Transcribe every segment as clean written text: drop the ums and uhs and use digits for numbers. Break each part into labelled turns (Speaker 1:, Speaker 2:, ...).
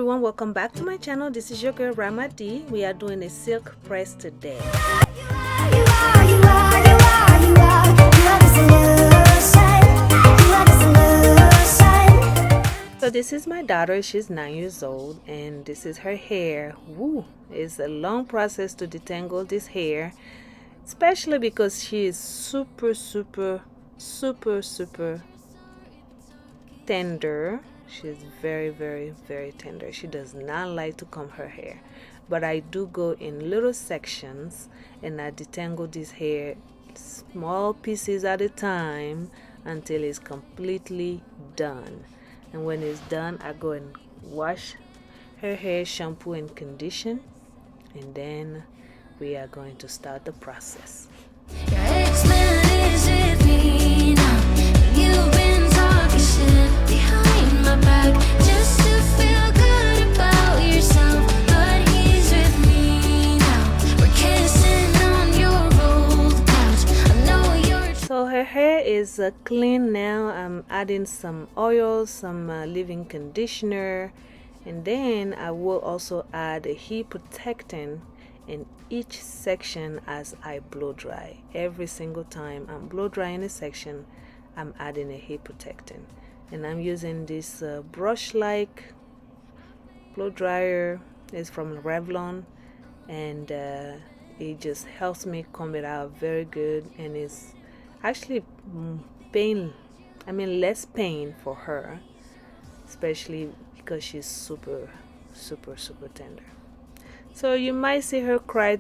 Speaker 1: everyone, welcome back to my channel. This is your girl Rama D. We are doing a silk press today. So this is my daughter. She's 9 years old and this is her hair. Woo! It's a long process to detangle this hair, especially because she is super tender. She's very tender. She does not like to comb her hair, but I do go in little sections and I detangle this hair small pieces at a time until it's completely done. And when it's done, I go and wash her hair, shampoo and condition, and then we are going to start the process.
Speaker 2: Your ex-man is with me now. You've been talking shit behind my back just to feel good about yourself, but he's with me now. We're kissing on your old couch. I know you're...
Speaker 1: So her hair is clean now. I'm adding some oil, some leave-in conditioner, and then I will also add a heat protectant in each section as I blow dry. Every single time I'm blow drying a section, I'm adding a heat protectant, and I'm using this brush-like blow dryer. It's from Revlon, and it just helps me comb it out very good, and it's actually less pain for her, especially because she's super tender. So you might see her cry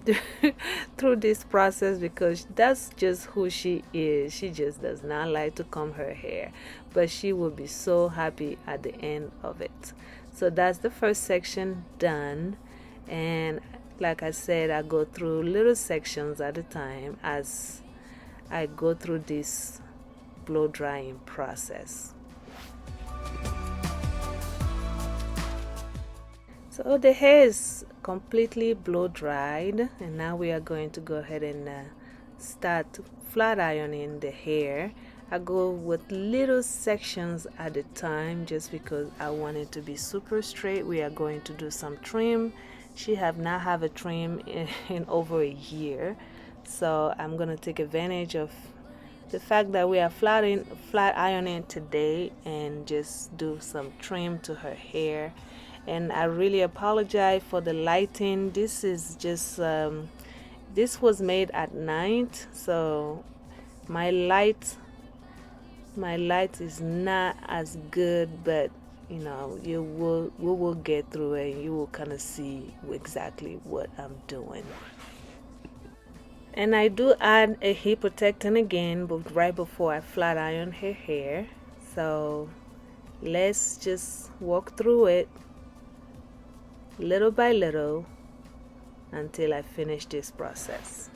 Speaker 1: through this process because that's just who she is. She just does not like to comb her hair, but she will be so happy at the end of it. So that's the first section done, and like I said, I go through little sections at a time as I go through this blow drying process. So the hair is completely blow dried, and now we are going to go ahead and start flat ironing the hair. I go with little sections at a time just because I want it to be super straight. We are going to do some trim. She have not have a trim in over a year, so I'm gonna take advantage of the fact that we are flat ironing today and just do some trim to her hair. And I really apologize for the lighting. This is just this was made at night, so my light is not as good, but you know, we will get through it and you will kind of see exactly what I'm doing. And I do add a heat protectant again, but right before I flat iron her hair. So let's just walk through it little by little until I finish this process.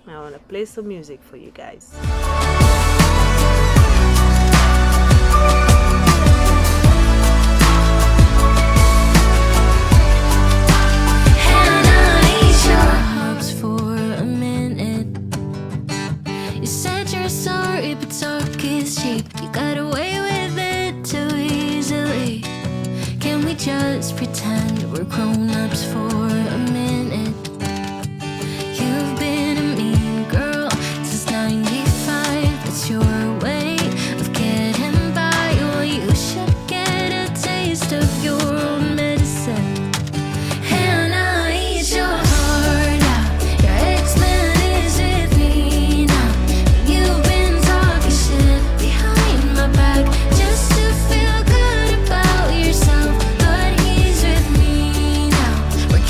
Speaker 1: I want to play some music for you guys.
Speaker 2: Just pretend we're grown-ups for a minute. You've been a mean girl since 95. It's your way of getting by. Well, you should get a taste of your own medicine. And I'll eat your heart out. Your ex-man is with me now. You've been talking shit behind my back just to feel good about yourself. But he's with me now. We're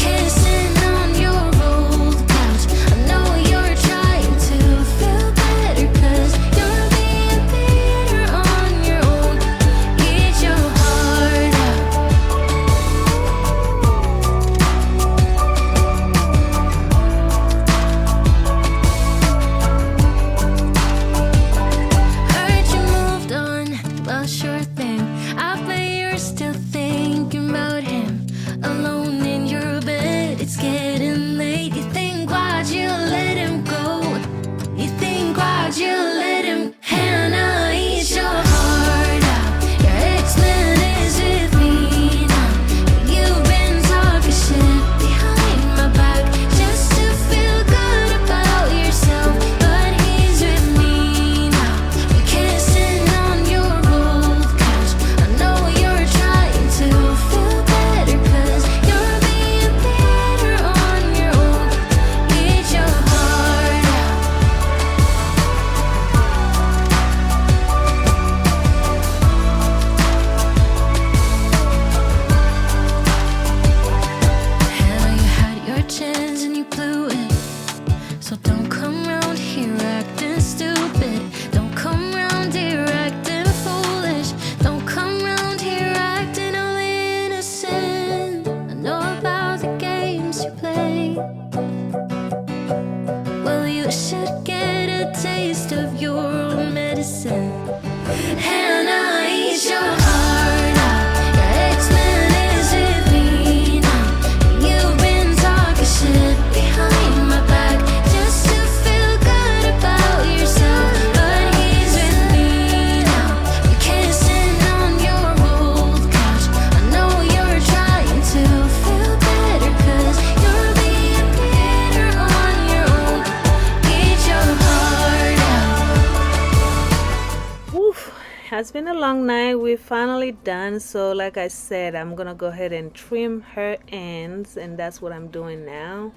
Speaker 1: It's been a long night. We're finally done. So like I said, I'm gonna go ahead and trim her ends, and that's what I'm doing now.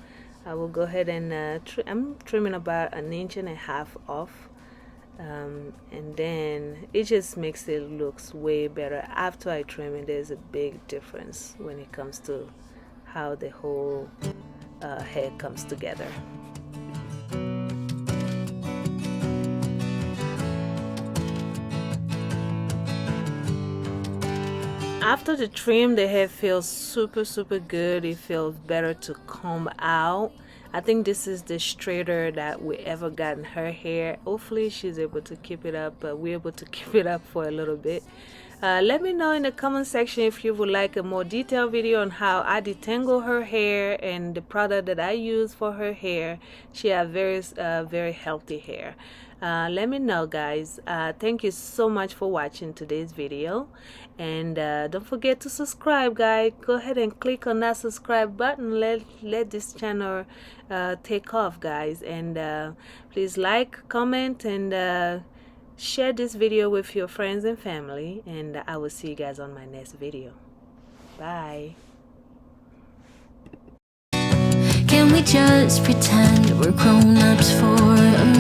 Speaker 1: I will go ahead and I'm trimming about 1.5 inches off, and then it just makes it looks way better after I trim it. There's a big difference when it comes to how the whole hair comes together. After the trim, the hair feels super good. It feels better to comb out. I think this is the straighter that we ever got in her hair. Hopefully she's able to keep it up, but we're able to keep it up for a little bit. Let me know in the comment section if you would like a more detailed video on how I detangle her hair and the product that I use for her hair. She has very healthy hair. Let me know, guys. Thank you so much for watching today's video, and don't forget to subscribe, guys. Go ahead and click on that subscribe button. Let this channel take off, guys, and please like, comment, and share this video with your friends and family, and I will see you guys on my next video. Bye.
Speaker 2: Can we just pretend we're grown-ups for a minute?